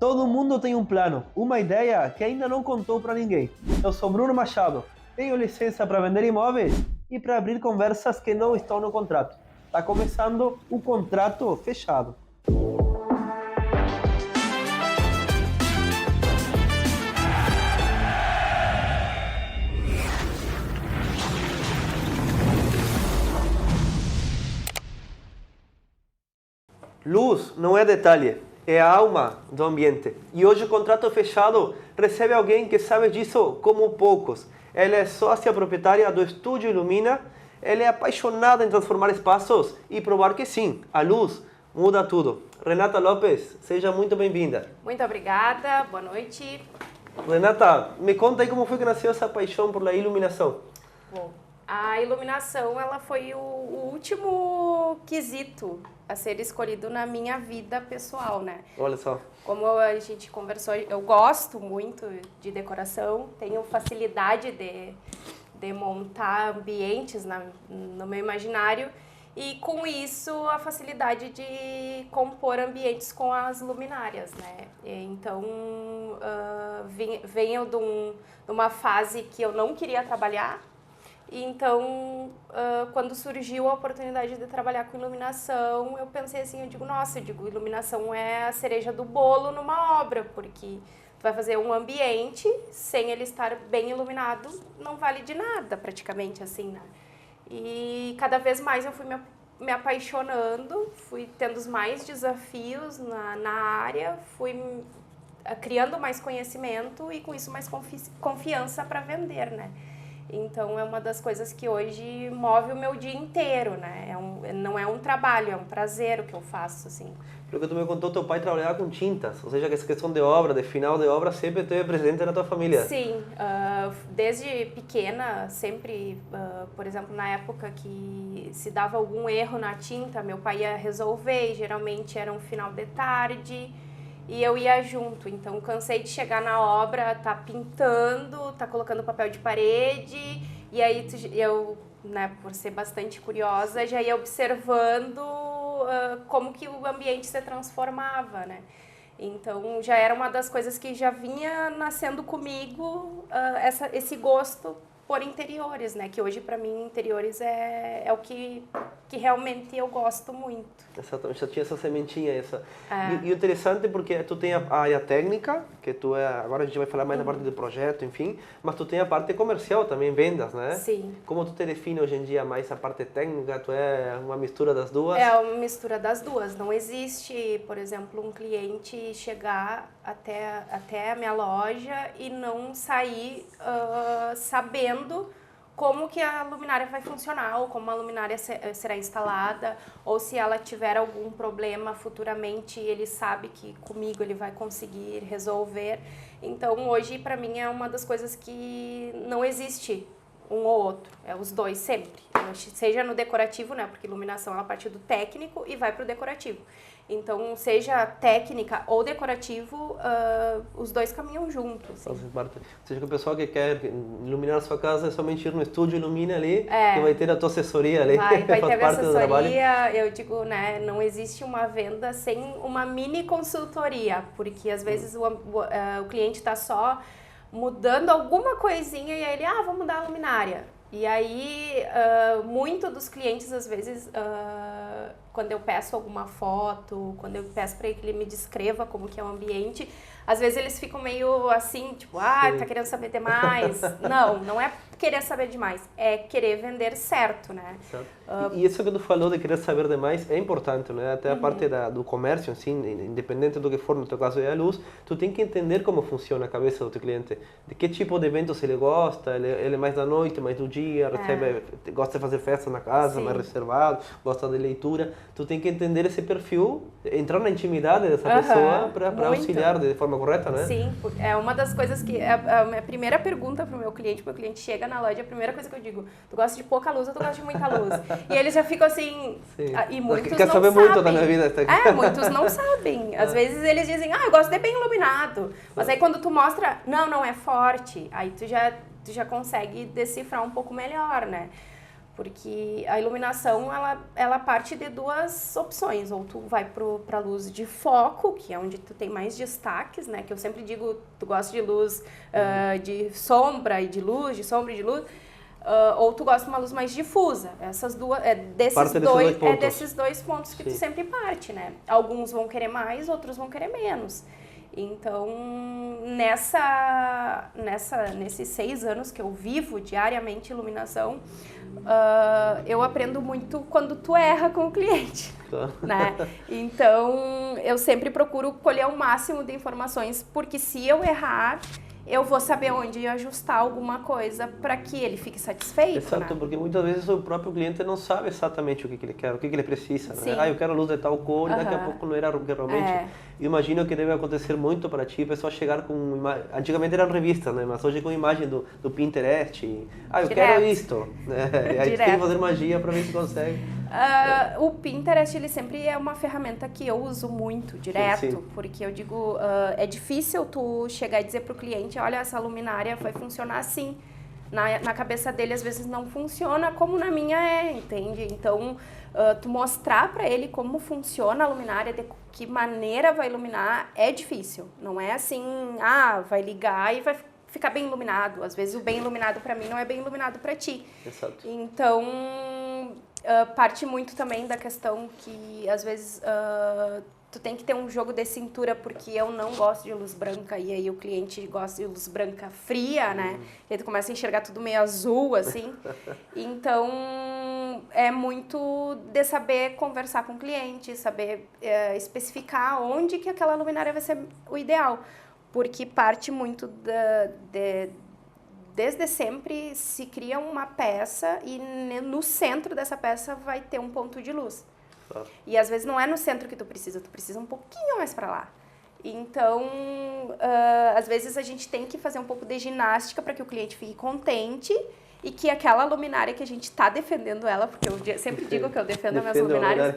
Todo mundo tem um plano, uma ideia que ainda não contou para ninguém. Eu sou Bruno Machado, tenho licença para vender imóveis e para abrir conversas que não estão no contrato. Está começando o Contrato Fechado. Luz não é detalhe, é a alma do ambiente. E hoje o Contrato Fechado recebe alguém que sabe disso como poucos. Ela é sócia proprietária do Estúdio Ilumina, ela é apaixonada em transformar espaços e provar que sim, a luz muda tudo. Renata Lopes, seja muito bem-vinda. Muito obrigada, boa noite. Renata, me conta aí como foi que nasceu essa paixão por a iluminação. Bom, a iluminação ela foi o último quesito a ser escolhido na minha vida pessoal, né? Olha só. Como a gente conversou, eu gosto muito de decoração, tenho facilidade de montar ambientes no meu imaginário e com isso a facilidade de compor ambientes com as luminárias, né? Então, venho de uma fase que eu não queria trabalhar. Então, quando surgiu a oportunidade de trabalhar com iluminação, eu pensei assim, iluminação é a cereja do bolo numa obra, porque tu vai fazer um ambiente sem ele estar bem iluminado, não vale de nada praticamente, assim, né? E cada vez mais eu fui me apaixonando, fui tendo mais desafios na área, fui criando mais conhecimento e com isso mais confiança para vender, né? Então, é uma das coisas que hoje move o meu dia inteiro, né? Não é um trabalho, é um prazer o que eu faço, assim. Pelo que tu me contou, teu pai trabalhava com tintas, ou seja, que essa questão de obra, de final de obra, sempre esteve presente na tua família. Sim, desde pequena, sempre, por exemplo, na época que se dava algum erro na tinta, meu pai ia resolver, e geralmente era um final de tarde, e eu ia junto. Então, cansei de chegar na obra, tá pintando, tá colocando papel de parede, e aí eu, né, por ser bastante curiosa, já ia observando como que o ambiente se transformava, né? Então, já era uma das coisas que já vinha nascendo comigo, esse gosto por interiores, né? Que hoje, para mim, interiores é o que realmente eu gosto muito. Exatamente, já tinha essa sementinha, essa. E o interessante é porque tu tem a área técnica, que tu é, agora a gente vai falar mais da parte do projeto, enfim, mas tu tem a parte comercial também, vendas, né? Sim. Como tu te define hoje em dia mais a parte técnica? Tu é uma mistura das duas? É uma mistura das duas. Não existe, por exemplo, um cliente chegar até a minha loja e não sair sabendo como que a luminária vai funcionar, ou como a luminária será instalada, ou se ela tiver algum problema futuramente, ele sabe que comigo ele vai conseguir resolver. Então, hoje, para mim, é uma das coisas que não existe um ou outro, é os dois sempre. Seja no decorativo, né, porque iluminação ela parte do técnico e vai para o decorativo. Então, seja técnica ou decorativo, os dois caminham juntos. Assim. Ou seja, que o pessoal que quer iluminar a sua casa é somente ir no estúdio, ilumina ali, que vai ter a tua assessoria ali. Vai ter faz a parte do trabalho. assessoria, eu digo, né, não existe uma venda sem uma mini consultoria, porque às vezes o cliente está só mudando alguma coisinha e aí ele, vou mudar a luminária. E aí, muito dos clientes, às vezes, quando eu peço alguma foto, quando eu peço para que ele me descreva como que é o ambiente, às vezes eles ficam meio assim, tipo, tá querendo saber demais. Não é querer saber demais, é querer vender certo, né? E isso que tu falou de querer saber demais é importante, né? Até a parte do comércio, assim, independente do que for, no teu caso é a luz, tu tem que entender como funciona a cabeça do teu cliente, de que tipo de eventos ele gosta, ele é mais da noite, mais do dia, gosta de fazer festa na casa, mais reservado, gosta de leitura. Tu tem que entender esse perfil, entrar na intimidade dessa pessoa para auxiliar de forma correta, né? Sim, é uma das coisas que a minha primeira pergunta pro meu cliente chega na loja, a primeira coisa que eu digo, tu gosta de pouca luz ou tu gosta de muita luz? E eles já ficam assim, e muitos quer não saber sabem. muito da minha vida. Muitos não sabem. Às vezes eles dizem, eu gosto de bem iluminado. Mas aí quando tu mostra, não é forte, aí tu já consegue decifrar um pouco melhor, né? Porque a iluminação, ela parte de duas opções. Ou tu vai para luz de foco, que é onde tu tem mais destaques, né? Que eu sempre digo, tu gosta de luz de sombra e de luz, de sombra e de luz. Ou tu gosta de uma luz mais difusa. Essas duas, desses dois pontos que tu sempre parte, né? Alguns vão querer mais, outros vão querer menos. Então, nesses 6 anos que eu vivo diariamente iluminação, eu aprendo muito quando tu erra com o cliente, né? Então, eu sempre procuro colher o máximo de informações, porque se eu errar, eu vou saber onde ajustar alguma coisa para que ele fique satisfeito. Exato, né? porque muitas vezes o próprio cliente não sabe exatamente o que ele quer, o que ele precisa. Sim. Né? Eu quero luz de tal cor e daqui a pouco não era o que realmente... Eu imagino que deve acontecer muito para ti, a pessoa chegar com... Antigamente eram revistas, né? Mas hoje com imagem do Pinterest. Eu quero isto. Né? E aí tem que fazer magia para ver se consegue. O Pinterest, ele sempre é uma ferramenta que eu uso muito, direto, sim. Porque eu digo, é difícil tu chegar e dizer pro cliente, olha, essa luminária vai funcionar assim. Na cabeça dele, às vezes, não funciona como na minha entende? Então, tu mostrar para ele como funciona a luminária, de que maneira vai iluminar, é difícil. Não é assim, vai ligar e vai ficar bem iluminado. Às vezes, o bem iluminado para mim não é bem iluminado para ti. Exato. Então, parte muito também da questão que, às vezes, tu tem que ter um jogo de cintura, porque eu não gosto de luz branca e aí o cliente gosta de luz branca fria, né? E aí tu começa a enxergar tudo meio azul, assim. Então, é muito de saber conversar com o cliente, saber especificar onde que aquela luminária vai ser o ideal. Porque parte muito desde sempre se cria uma peça e no centro dessa peça vai ter um ponto de luz. E às vezes não é no centro que tu precisa um pouquinho mais para lá. Então, às vezes a gente tem que fazer um pouco de ginástica para que o cliente fique contente e que aquela luminária que a gente está defendendo ela, porque eu sempre digo que eu defendo as minhas luminárias,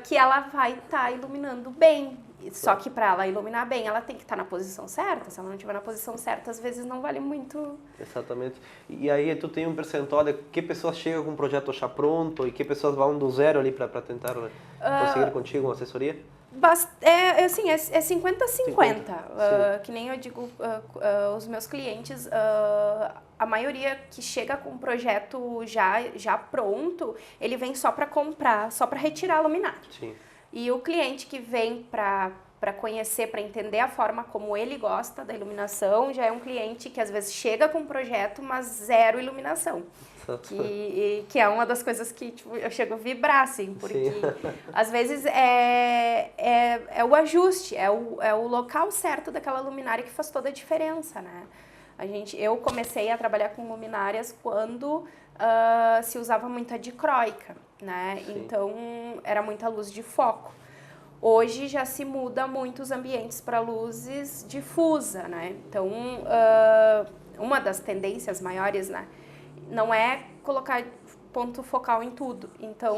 que ela vai estar iluminando bem. Só que para ela iluminar bem, ela tem que estar na posição certa. Se ela não estiver na posição certa, às vezes não vale muito. Exatamente. E aí tu tem um percentual de que pessoas chegam com um projeto já pronto e que pessoas vão do zero ali para tentar conseguir contigo uma assessoria? É 50-50. Que nem eu digo, os meus clientes, a maioria que chega com um projeto já pronto, ele vem só para comprar, só para retirar a luminária. Sim. E o cliente que vem para conhecer, para entender a forma como ele gosta da iluminação, já é um cliente que às vezes chega com um projeto, mas zero iluminação. Que é uma das coisas que tipo, eu chego a vibrar, assim, porque às vezes é o ajuste, é o local certo daquela luminária que faz toda a diferença, né? Eu comecei a trabalhar com luminárias quando se usava muita dicróica, né? Então era muita luz de foco. Hoje já se muda muito os ambientes para luzes difusa, né? Então uma das tendências maiores, né, não é colocar ponto focal em tudo. Então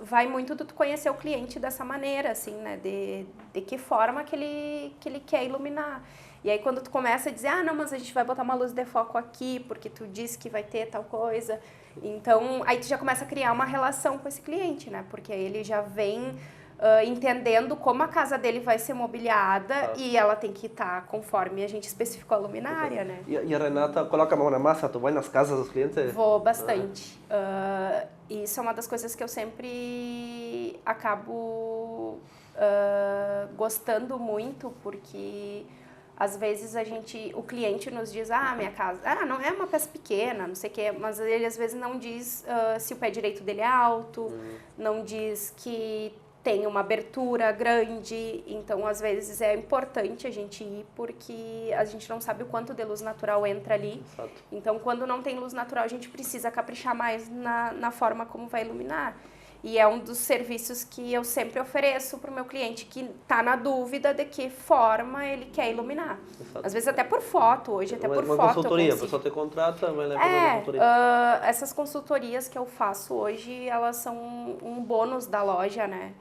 vai muito do tu conhecer o cliente dessa maneira, assim, né? De que forma que ele quer iluminar. E aí quando tu começa a dizer, não, mas a gente vai botar uma luz de foco aqui, porque tu disse que vai ter tal coisa. Então, aí tu já começa a criar uma relação com esse cliente, né? Porque aí ele já vem entendendo como a casa dele vai ser mobiliada e ela tem que estar conforme a gente especificou a luminária, né? E a Renata coloca a mão na massa, tu vai nas casas dos clientes? Vou bastante. Isso é uma das coisas que eu sempre acabo gostando muito, porque às vezes o cliente nos diz, minha casa, não é uma peça pequena, não sei o quê, mas ele às vezes não diz se o pé direito dele é alto, não diz que tem uma abertura grande, então às vezes é importante a gente ir porque a gente não sabe o quanto de luz natural entra ali. Exato. Então quando não tem luz natural a gente precisa caprichar mais na forma como vai iluminar. E é um dos serviços que eu sempre ofereço para o meu cliente que está na dúvida de que forma ele quer iluminar. Exato. Às vezes até por foto, hoje até por uma foto. Consultoria, a pessoa te contrata, vai levar uma consultoria. Essas consultorias que eu faço hoje, elas são um bônus da loja, né?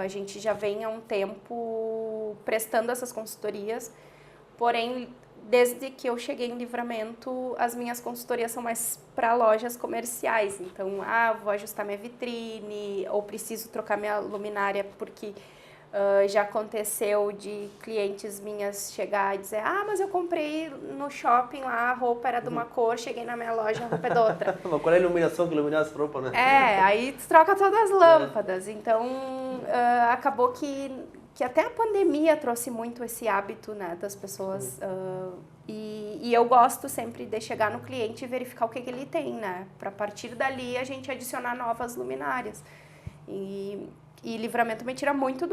A gente já vem há um tempo prestando essas consultorias, porém desde que eu cheguei em Livramento, as minhas consultorias são mais para lojas comerciais. Então, vou ajustar minha vitrine, ou preciso trocar minha luminária, porque já aconteceu de clientes minhas chegar e dizer: mas eu comprei no shopping lá, a roupa era de uma cor, cheguei na minha loja, a roupa é de outra. Mas qual é a iluminação que ilumina as roupas, né? Aí tu troca todas as lâmpadas. Então, acabou que até a pandemia trouxe muito esse hábito, né, das pessoas. E eu gosto sempre de chegar no cliente e verificar o que ele tem, né? Para a partir dali a gente adicionar novas luminárias. E Livramento me tira muito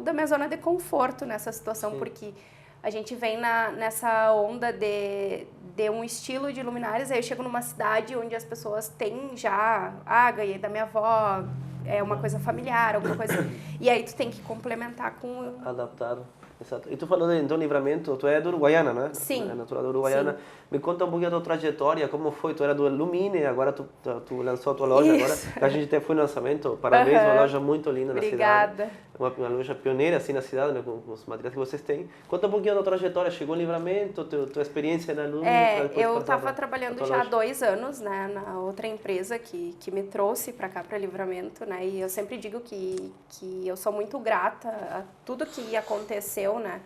da minha zona de conforto nessa situação, porque a gente vem nessa onda de um estilo de luminárias, aí eu chego numa cidade onde as pessoas têm já, ganhei da minha avó, é uma coisa familiar, alguma coisa, e aí tu tem que complementar com... Adaptado, exato. E tu falou de Livramento, tu é de Uruguaiana, né? Sim. É natural de Uruguaiana. Sim. Me conta um pouquinho da tua trajetória, como foi? Tu era do Lumine, agora tu lançou a tua loja. Isso. Agora. A gente até foi no lançamento, parabéns, uma loja muito linda na cidade. Obrigada. Uma loja pioneira assim na cidade, né, com os materiais que vocês têm. Conta um pouquinho da tua trajetória, chegou em Livramento, tua experiência na Lumine. Eu estava trabalhando já há 2 anos, né, na outra empresa que me trouxe para cá, para Livramento, né, e eu sempre digo que eu sou muito grata a tudo que aconteceu, né.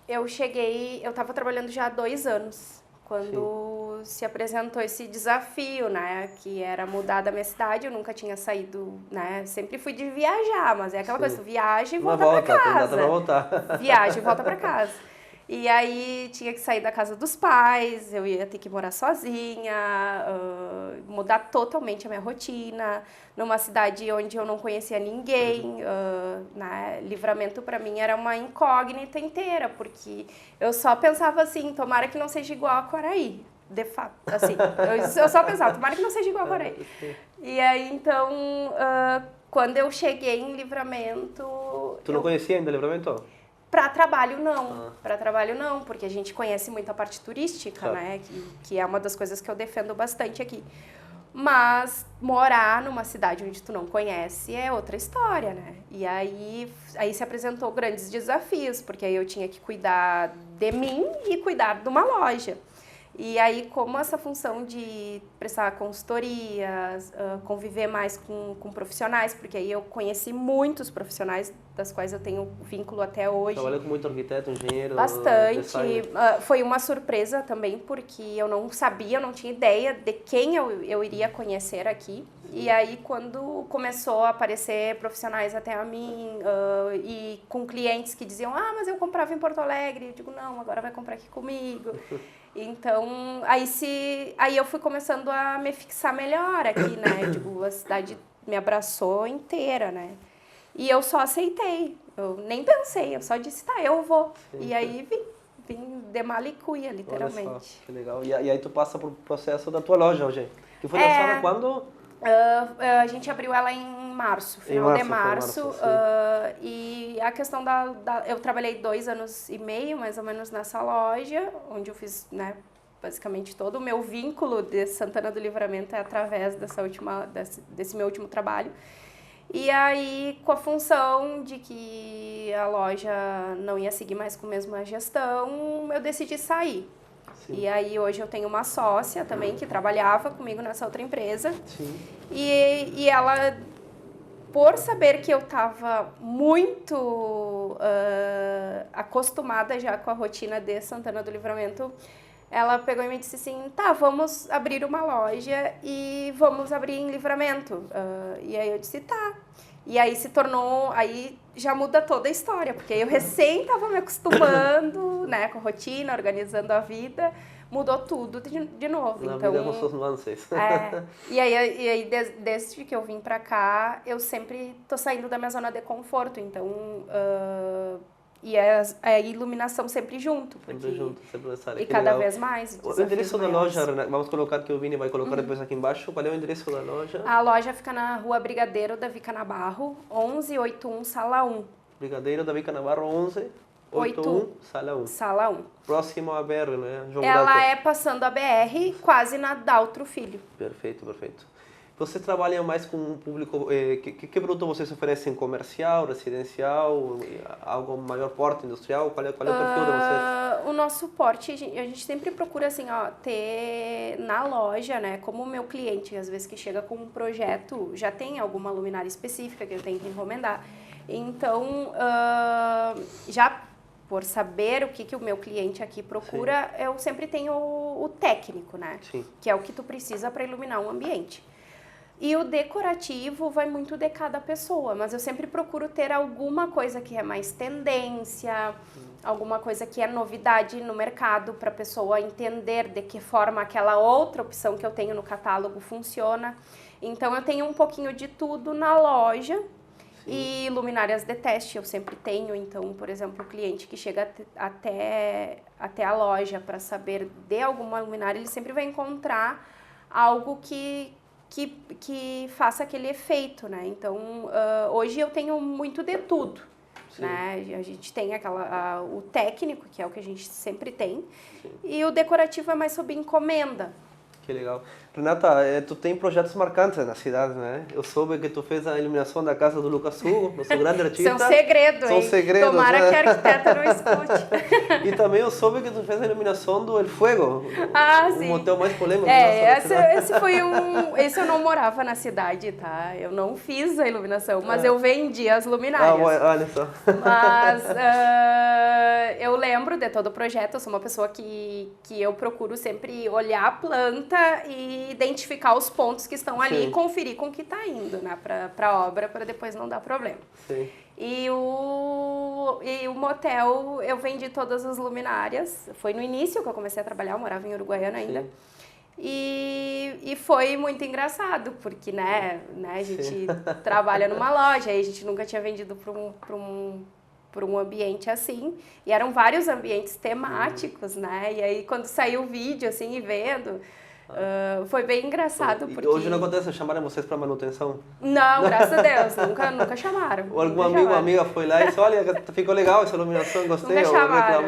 Eu estava trabalhando já há 2 anos, quando se apresentou esse desafio, né, que era mudar da minha cidade. Eu nunca tinha saído, né, sempre fui de viajar, mas é aquela coisa, tu viaja e volta para casa. Viaja e volta para casa. E aí tinha que sair da casa dos pais, eu ia ter que morar sozinha, mudar totalmente a minha rotina, numa cidade onde eu não conhecia ninguém. Né? Livramento para mim era uma incógnita inteira, porque eu só pensava assim, tomara que não seja igual a Quaraí, de fato, assim, eu só pensava, tomara que não seja igual a Quaraí. E aí então, quando eu cheguei em Livramento... Tu não conhecia ainda Livramento? Para trabalho não, porque a gente conhece muito a parte turística, né, que é uma das coisas que eu defendo bastante aqui. Mas morar numa cidade onde tu não conhece é outra história, né? E aí se apresentou grandes desafios, porque aí eu tinha que cuidar de mim e cuidar de uma loja. E aí, como essa função de prestar consultorias, conviver mais com profissionais, porque aí eu conheci muitos profissionais das quais eu tenho vínculo até hoje. Trabalhou com muito arquiteto, engenheiro? Bastante. Foi uma surpresa também, porque eu não sabia, eu não tinha ideia de quem eu iria conhecer aqui. E aí, quando começou a aparecer profissionais até a mim, e com clientes que diziam, mas eu comprava em Porto Alegre, eu digo, não, agora vai comprar aqui comigo. Então, aí eu fui começando a me fixar melhor aqui, né? Tipo, a cidade me abraçou inteira, né? E eu só aceitei, eu nem pensei, eu só disse, eu vou. Sim. E aí vim de malicuia, literalmente. Olha só, que legal. E aí tu passa pro processo da tua loja, hoje, que foi lançada quando? A gente abriu ela em março, final de março. E a questão eu trabalhei 2 anos e meio, mais ou menos, nessa loja, onde eu fiz, né, basicamente todo o meu vínculo de Santana do Livramento é através desse meu último trabalho. E aí, com a função de que a loja não ia seguir mais com a mesma gestão, eu decidi sair. Sim. E aí, hoje eu tenho uma sócia também que trabalhava comigo nessa outra empresa. Sim. E ela, por saber que eu estava muito acostumada já com a rotina de Santana do Livramento, ela pegou e me disse assim, vamos abrir uma loja e vamos abrir em Livramento. E aí eu disse, E aí se tornou, aí já muda toda a história, porque eu recém estava me acostumando, né, com a rotina, organizando a vida, mudou tudo de novo. Na então, vida com suas nuances. E aí desde que eu vim pra cá, eu sempre tô saindo da minha zona de conforto, então... E a iluminação sempre junto. Sempre junto, sempre necessário. E cada vez mais. O endereço da loja, vamos colocar que o Vini vai colocar depois aqui embaixo. Qual é o endereço da loja? A loja fica na Rua Brigadeiro Davi Canabarro, 1181, Sala 1. Brigadeiro Davi Canabarro, 1181, Sala 1. Sala 1. Próximo à BR, né? Ela é passando a BR, quase na Daltro Filho. Perfeito, perfeito. Você trabalha mais com um público, que produto vocês oferecem? Comercial, residencial, algo maior porte industrial? Qual é o perfil de vocês? O nosso porte, a gente sempre procura assim, ó, ter na loja, né, como o meu cliente, às vezes que chega com um projeto, já tem alguma luminária específica que eu tenho que encomendar. Então, já por saber o que o meu cliente aqui procura, sim, eu sempre tenho o técnico, né? Sim. Que é o que tu precisa para iluminar um ambiente. E o decorativo vai muito de cada pessoa, mas eu sempre procuro ter alguma coisa que é mais tendência, alguma coisa que é novidade no mercado para a pessoa entender de que forma aquela outra opção que eu tenho no catálogo funciona. Então eu tenho um pouquinho de tudo na loja. Sim. E luminárias de teste eu sempre tenho. Então, por exemplo, o cliente que chega até a loja para saber de alguma luminária, ele sempre vai encontrar algo que faça aquele efeito, né? Então, hoje eu tenho muito de tudo, né? A gente tem o técnico, que é o que a gente sempre tem, sim, e o decorativo é mais sob encomenda. Que legal. Renata, tu tem projetos marcantes na cidade, né? Eu soube que tu fez a iluminação da casa do Lucas Hugo, nosso grande artista. Isso é um segredo, São hein? segredos, Tomara né? que a arquiteta não escute. E também eu soube que tu fez a iluminação do El Fuego, sim. Motel mais polêmico. Esse eu não morava na cidade, tá? Eu não fiz a iluminação, mas eu vendi as luminárias. Olha só. Mas eu lembro de todo o projeto, eu sou uma pessoa que eu procuro sempre olhar a planta e identificar os pontos que estão ali, sim, e conferir com o que está indo, né, para a obra, para depois não dar problema. Sim. E o motel, eu vendi todas as luminárias, foi no início que eu comecei a trabalhar, eu morava em Uruguaiana ainda. Sim. E foi muito engraçado, porque né, a gente trabalha numa loja, aí a gente nunca tinha vendido para um ambiente assim, e eram vários ambientes temáticos, né, e aí quando saiu o vídeo, assim, e vendo, foi bem engraçado, porque... Hoje não acontece, chamaram vocês para manutenção? Não, graças a Deus, nunca chamaram. Ou algum amigo ou amiga foi lá e disse, olha, ficou legal essa iluminação, gostei, nunca chamaram,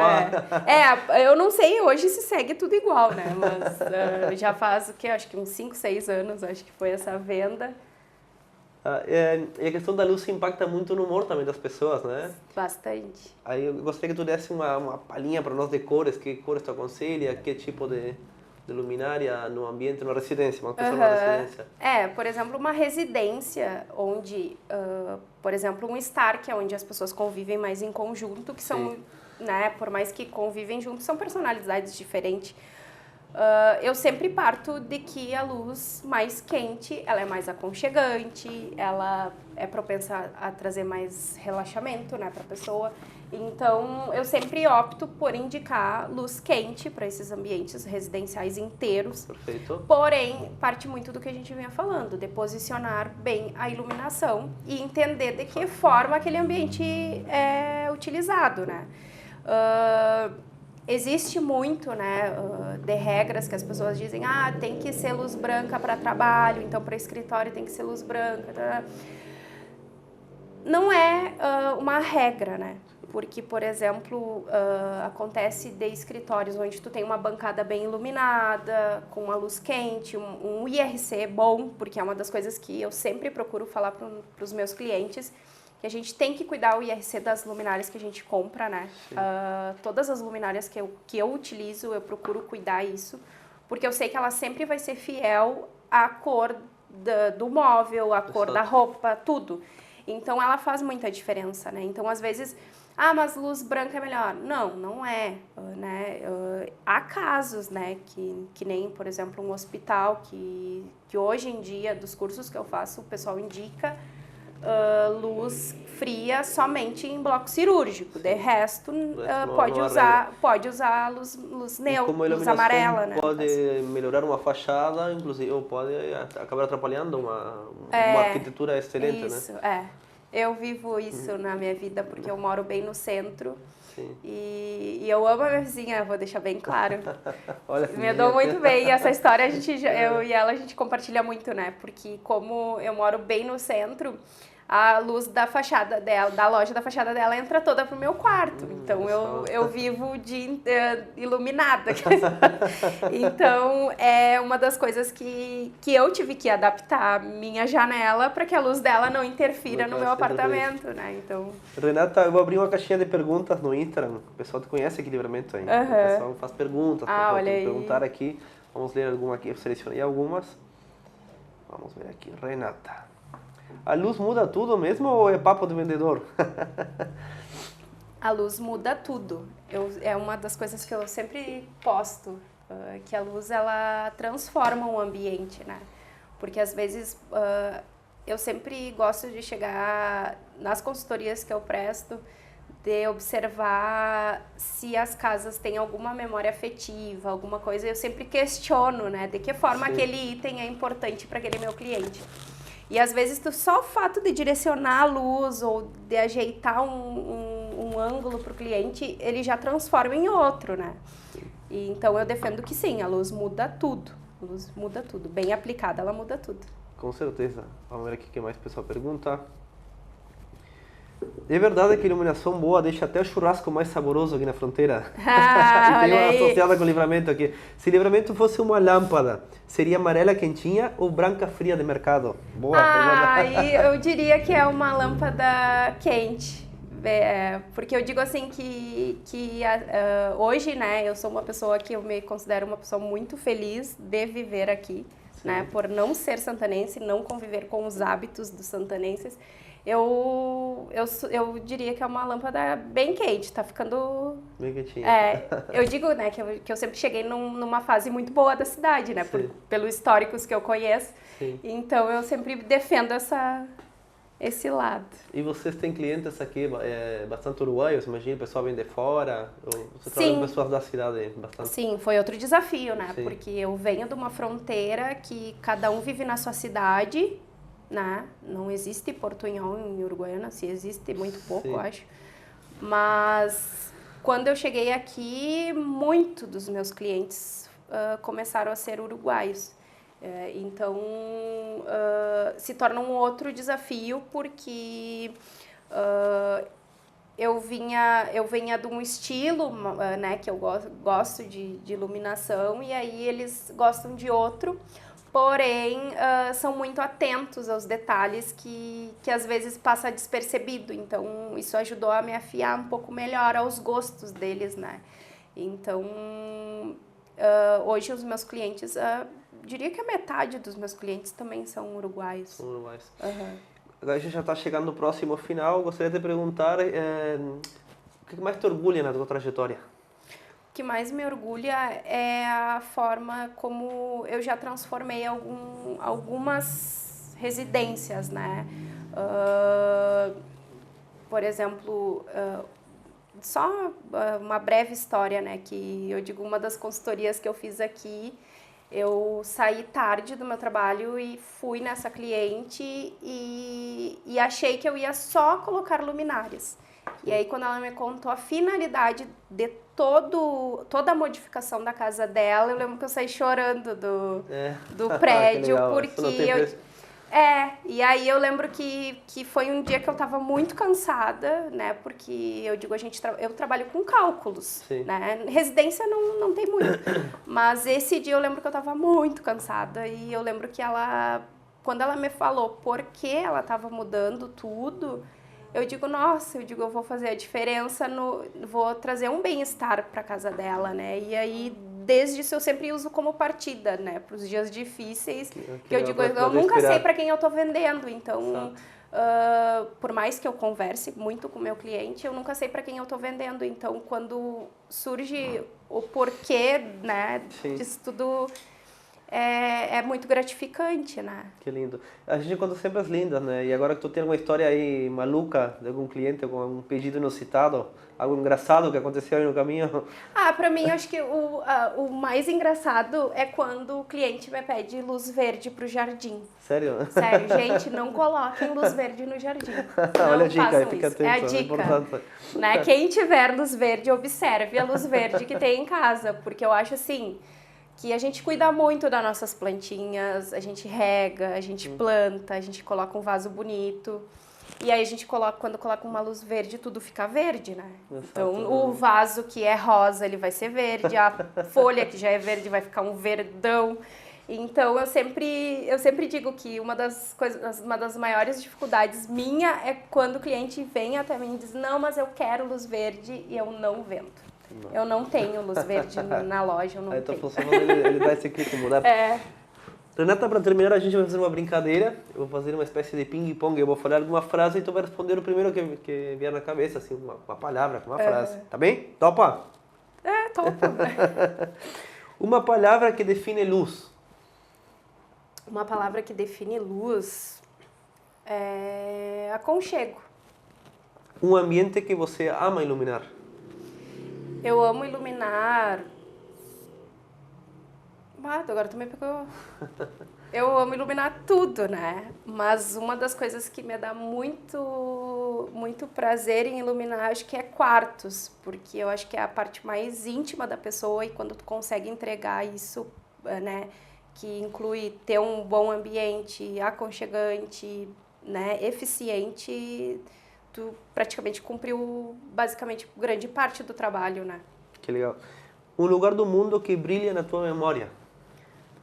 eu não sei, hoje se segue tudo igual, né, mas já faz, acho que uns 5, 6 anos, acho que foi essa venda. E a questão da luz impacta muito no humor também das pessoas, né? Bastante. Aí eu gostaria que tu desse uma palhinha para nós de cores, que cores tu aconselha, que tipo de luminária no ambiente, numa residência, uma pessoa numa residência. Por exemplo, uma residência onde, por exemplo, um Star, que é onde as pessoas convivem mais em conjunto, que são, sim, né, por mais que convivem juntos, são personalidades diferentes. Eu sempre parto de que a luz mais quente, ela é mais aconchegante, ela é propensa a trazer mais relaxamento, né, para a pessoa. Então, eu sempre opto por indicar luz quente para esses ambientes residenciais inteiros. Perfeito. Porém, parte muito do que a gente vinha falando, de posicionar bem a iluminação e entender de que forma aquele ambiente é utilizado, né? Existe muito, né, de regras que as pessoas dizem, tem que ser luz branca para trabalho, então para escritório tem que ser luz branca. Tá? Não é uma regra, né? Porque, por exemplo, acontece de escritórios onde tu tem uma bancada bem iluminada, com uma luz quente, um IRC bom, porque é uma das coisas que eu sempre procuro falar para os meus clientes, que a gente tem que cuidar o IRC das luminárias que a gente compra, né? Todas as luminárias que eu utilizo, eu procuro cuidar isso, porque eu sei que ela sempre vai ser fiel à cor do móvel, à cor da roupa, tudo. Então, ela faz muita diferença, né? Então, às vezes, mas luz branca é melhor. Não é, né? Há casos, né? Que nem, por exemplo, um hospital que hoje em dia, dos cursos que eu faço, o pessoal indica luz fria somente em bloco cirúrgico. De resto, pode usar luz neutra, luz amarela, né? Pode melhorar uma fachada, inclusive, ou pode acabar atrapalhando uma arquitetura excelente, isso, né? Eu vivo isso na minha vida porque eu moro bem no centro. Sim. E eu amo a minha vizinha, vou deixar bem claro. Olha, me dou muito bem. E essa história eu e ela a gente compartilha muito, né? Porque como eu moro bem no centro, a luz da fachada dela, da loja da fachada dela entra toda pro meu quarto. Então eu vivo iluminada. Então é uma das coisas que eu tive que adaptar minha janela para que a luz dela não interfira no meu apartamento, né? Então... Renata, eu vou abrir uma caixinha de perguntas no Instagram. O pessoal te conhece aqui Livramento ainda. O pessoal faz perguntas, olha aí. perguntar aqui. Vamos ler alguma aqui, eu selecionei algumas. Vamos ver aqui, Renata. A luz muda tudo mesmo ou é papo do vendedor? A luz muda tudo. É uma das coisas que eu sempre posto, que a luz ela transforma o ambiente, né? Porque às vezes eu sempre gosto de chegar nas consultorias que eu presto, de observar se as casas têm alguma memória afetiva, alguma coisa. Eu sempre questiono, né? De que forma aquele item é importante para aquele meu cliente. E às vezes só o fato de direcionar a luz ou de ajeitar um ângulo para o cliente, ele já transforma em outro, né? E, então eu defendo que sim, a luz muda tudo. A luz muda tudo. Bem aplicada, ela muda tudo. Com certeza. Vamos ver aqui o que mais o pessoal pergunta. É verdade que a iluminação boa deixa até o churrasco mais saboroso aqui na fronteira? E tem uma associada com o Livramento aqui. Se Livramento fosse uma lâmpada, seria amarela quentinha ou branca fria de mercado? Boa pergunta. Eu diria que é uma lâmpada quente. Porque eu digo assim que hoje, né, eu sou uma pessoa que eu me considero uma pessoa muito feliz de viver aqui, né, por não ser santanense, não conviver com os hábitos dos santanenses. Eu diria que é uma lâmpada bem quente, tá ficando... Bem quentinha. Eu digo, né, que eu sempre cheguei numa fase muito boa da cidade, né, pelos históricos que eu conheço. Sim. Então eu sempre defendo esse lado. E vocês têm clientes aqui bastante uruguaios, imagina, o pessoal vem de fora? Ou você trabalha com pessoas da cidade bastante? Sim, foi outro desafio, né, Sim. Porque eu venho de uma fronteira que cada um vive na sua cidade, né? Não existe portunhol em Uruguaiana, se existe muito pouco, eu acho. Mas quando eu cheguei aqui, muito dos meus clientes começaram a ser uruguaios. Então se torna um outro desafio porque eu vinha de um estilo, né, que eu gosto de iluminação, e aí eles gostam de outro. Porém, são muito atentos aos detalhes que às vezes passa despercebido. Então, isso ajudou a me afiar um pouco melhor aos gostos deles, né? Então, hoje os meus clientes, diria que a metade dos meus clientes também são uruguaios. São uruguaios. Agora a gente já está chegando no próximo final. Gostaria de perguntar o que mais te orgulha na tua trajetória? O que mais me orgulha é a forma como eu já transformei algumas residências, né? Por exemplo, só uma breve história, né? Que eu digo, uma das consultorias que eu fiz aqui, eu saí tarde do meu trabalho e fui nessa cliente e achei que eu ia só colocar luminárias. E aí, quando ela me contou a finalidade de toda a modificação da casa dela, eu lembro que eu saí chorando do prédio, porque e aí eu lembro que foi um dia que eu estava muito cansada, né, porque eu digo, eu trabalho com cálculos, né, residência não tem muito, mas esse dia eu lembro que eu estava muito cansada e eu lembro que quando ela me falou por que ela estava mudando tudo, eu digo, eu vou fazer a diferença, vou trazer um bem-estar para casa dela, né? E aí, desde isso, eu sempre uso como partida, né? Para os dias difíceis, que eu digo, eu nunca sei para quem eu tô vendendo, então, por mais que eu converse muito com o meu cliente, eu nunca sei para quem eu tô vendendo. Então, quando surge o porquê, né, disso tudo... É muito gratificante, né? Que lindo. A gente conta sempre as lindas, né? E agora que tu tem alguma história aí maluca de algum cliente com um pedido inusitado, algo engraçado que aconteceu aí no caminho? Pra mim, acho que o mais engraçado é quando o cliente me pede luz verde pro jardim. Sério? Sério, gente, não coloquem luz verde no jardim. Olha a dica, isso. fica atento. É a dica. Né? Quem tiver luz verde, observe a luz verde que tem em casa, porque eu acho assim... que a gente cuida muito das nossas plantinhas, a gente rega, a gente planta, a gente coloca um vaso bonito. E aí a gente coloca, quando coloca uma luz verde, tudo fica verde, né? Exato. Então o vaso que é rosa, ele vai ser verde, a folha que já é verde vai ficar um verdão. Então eu sempre digo que uma das maiores dificuldades minha é quando o cliente vem até mim e diz: não, mas eu quero luz verde, e eu não vendo. Não. Eu não tenho luz verde na loja, eu não tenho. Então ele dá esse clique, mudar. Renata, para terminar, a gente vai fazer uma brincadeira. Eu vou fazer uma espécie de ping-pong. Eu vou falar alguma frase e tu vai responder o primeiro que vier na cabeça, assim, uma palavra, uma frase. Tá bem? Topa? Topa. Uma palavra que define luz. Uma palavra que define luz é aconchego. Um ambiente que você ama iluminar. Eu amo iluminar... agora tu me pegou. Eu amo iluminar tudo, né? Mas uma das coisas que me dá muito prazer em iluminar, acho que é quartos, porque eu acho que é a parte mais íntima da pessoa, e quando tu consegue entregar isso, né, que inclui ter um bom ambiente, aconchegante, né, eficiente, tu praticamente cumpriu basicamente grande parte do trabalho, né? Que legal. Um lugar do mundo que brilha na tua memória.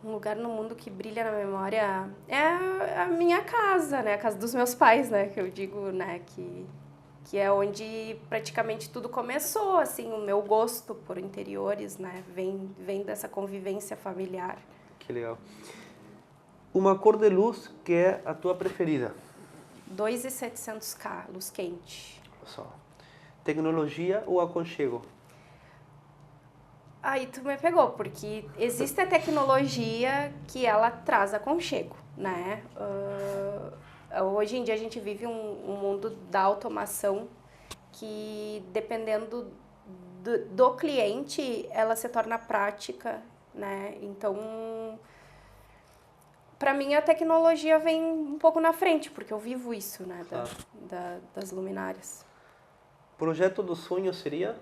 Um lugar no mundo que brilha na memória é a minha casa, né? A casa dos meus pais, né? Que eu digo, né? Que é onde praticamente tudo começou, assim, o meu gosto por interiores, né? Vem dessa convivência familiar. Que legal. Uma cor de luz que é a tua preferida. 2700K, luz quente. Só. Tecnologia ou aconchego? Aí tu me pegou, porque existe a tecnologia que ela traz aconchego, né? Hoje em dia a gente vive um mundo da automação que, dependendo do cliente, ela se torna prática, né? Então, para mim a tecnologia vem um pouco na frente, porque eu vivo isso, né? Das luminárias. Projeto do sonho seria?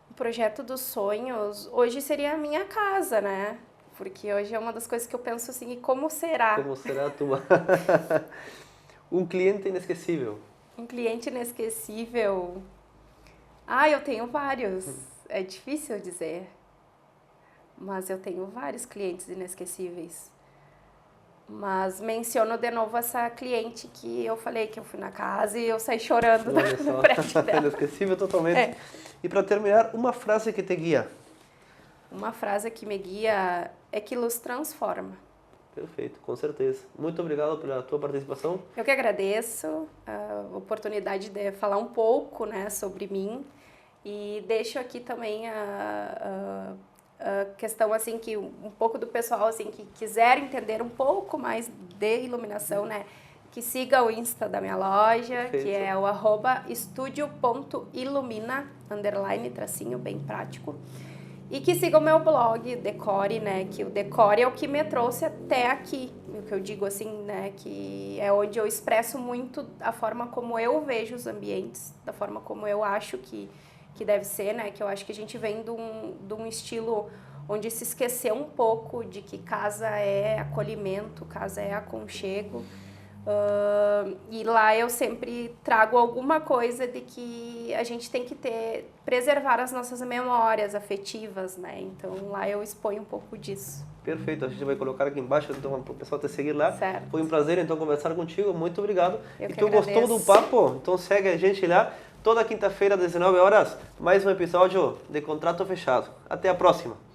O projeto dos sonhos hoje seria a minha casa, né? Porque hoje é uma das coisas que eu penso assim, e como será? Como será a tua? Um cliente inesquecível. Um cliente inesquecível... eu tenho vários. É difícil dizer. Mas eu tenho vários clientes inesquecíveis. Mas menciono de novo essa cliente que eu falei que eu fui na casa e eu saí chorando no prédio dela. Inesquecível totalmente. E para terminar, uma frase que te guia. Uma frase que me guia é que luz transforma. Perfeito, com certeza. Muito obrigado pela tua participação. Eu que agradeço a oportunidade de falar um pouco, né, sobre mim, e deixo aqui também a questão, assim, que um pouco do pessoal, assim, que quiser entender um pouco mais de iluminação, né, que siga o Insta da minha loja, que é o @estudio.ilumina, _, bem prático. E que siga o meu blog, Decore, né, que o Decore é o que me trouxe até aqui. O que eu digo, assim, né, que é onde eu expresso muito a forma como eu vejo os ambientes, da forma como eu acho que deve ser, né, que eu acho que a gente vem de um estilo onde se esqueceu um pouco de que casa é acolhimento, casa é aconchego. E lá eu sempre trago alguma coisa de que a gente tem que preservar as nossas memórias afetivas, né? Então lá eu exponho um pouco disso. Perfeito, a gente vai colocar aqui embaixo então para o pessoal te seguir lá. Certo. Foi um prazer então conversar contigo, muito obrigado. Eu e que tu agradeço. gostou do papo? Então segue a gente lá. Toda quinta-feira, às 19 horas, mais um episódio de Contrato Fechado. Até a próxima!